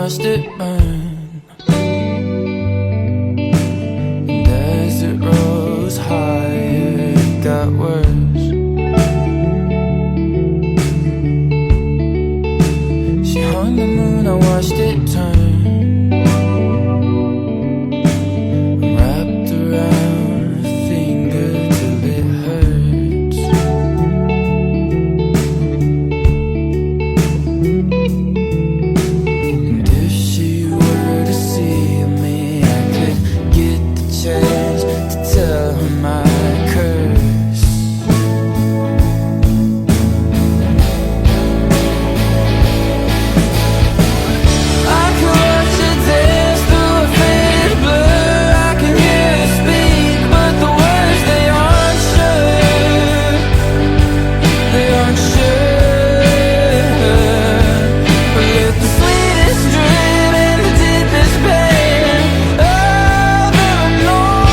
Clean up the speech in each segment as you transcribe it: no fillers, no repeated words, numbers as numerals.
watched it burn. And as it rose higher, it got worse. She hung the moon, I watched it turn. Wrapped around her finger till it hurts. And if she were to see me, I could get the chance to tell her my curse. I could watch her dance through a faded blur. I can hear her speak, but the words, they aren't sure. They aren't sure. But let the sweetest dream and the deepest pain of ever known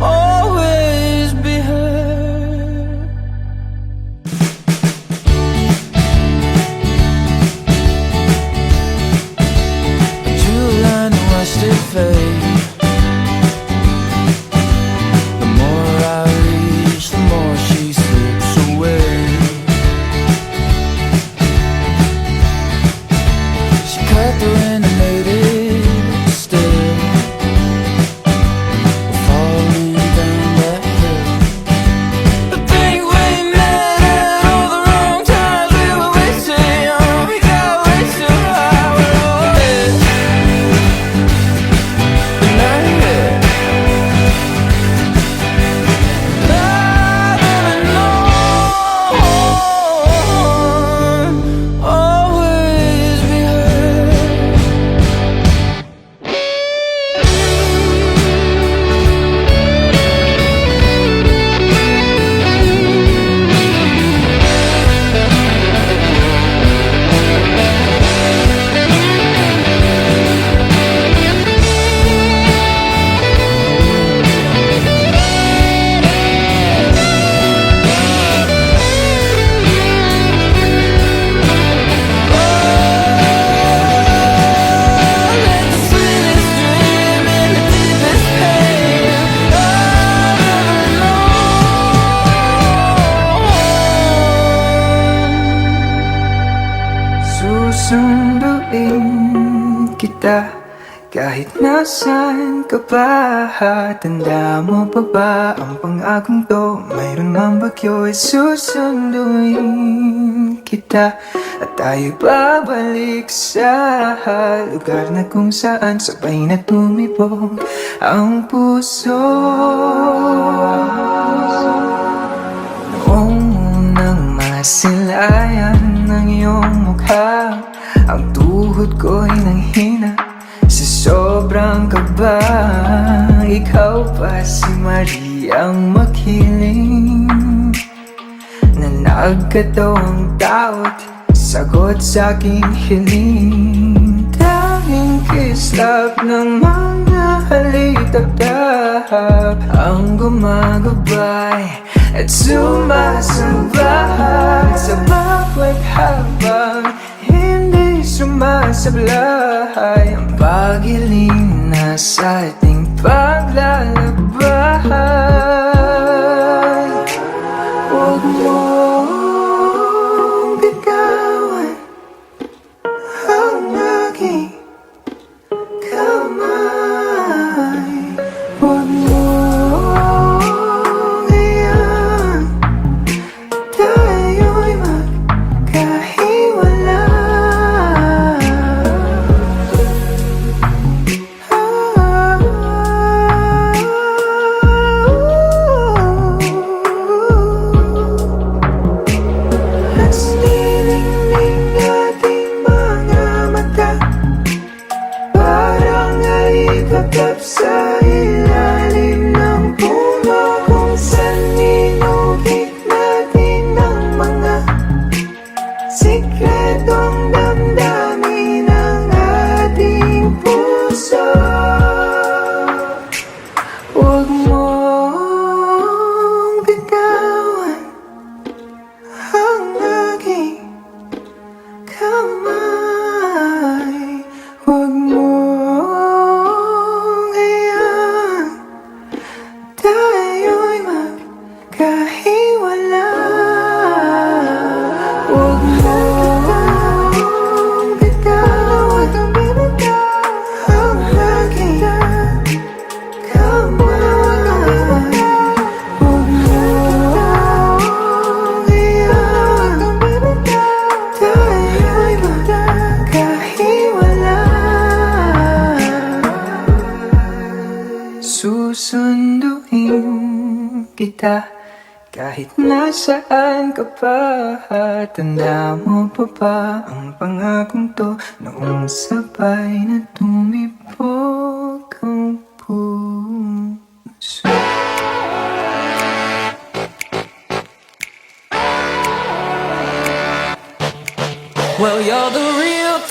always be heard. I drew a line and watched it fade. The more I reach, the more she slips away. She cut through and made it still. We're falling down that hill. I think we met at all the wrong times. We were way too young, we got way too high. We're all dead. And I'm dead. I've ever known always be heard. Let the sweetest dream and the deepest pain I've ever known. Susunduin kita kahit nasaan ka pa. Tanda mo pa ba ang pangakong to? Mayroon mang bagyo ay susunduin kita. At tayo babalik sa lugar na kung saan sabay na tumibok ang puso. Noong unang masilayan ng iyong mukha, ang tuhod ko'y nanghina sa sobrang kaba. Ikaw pa si Mariang makiling na nagkatawang taot, sagot sa aking hiling. Tanging kislap ng mga halitab-tab ang gumagabay at sumasabay sa bawat habang hindi sumasablay ang pagiling na sa ating paglalakbay. Huwag mong bitawan ang aking kamay. Huwag mong hayaan tayo'y magkahiwalay. kita kahit nasaan ka pa. Tanda mo pa ba ang pangakong to noong sabay na tumibok ang puso? Well, you're the real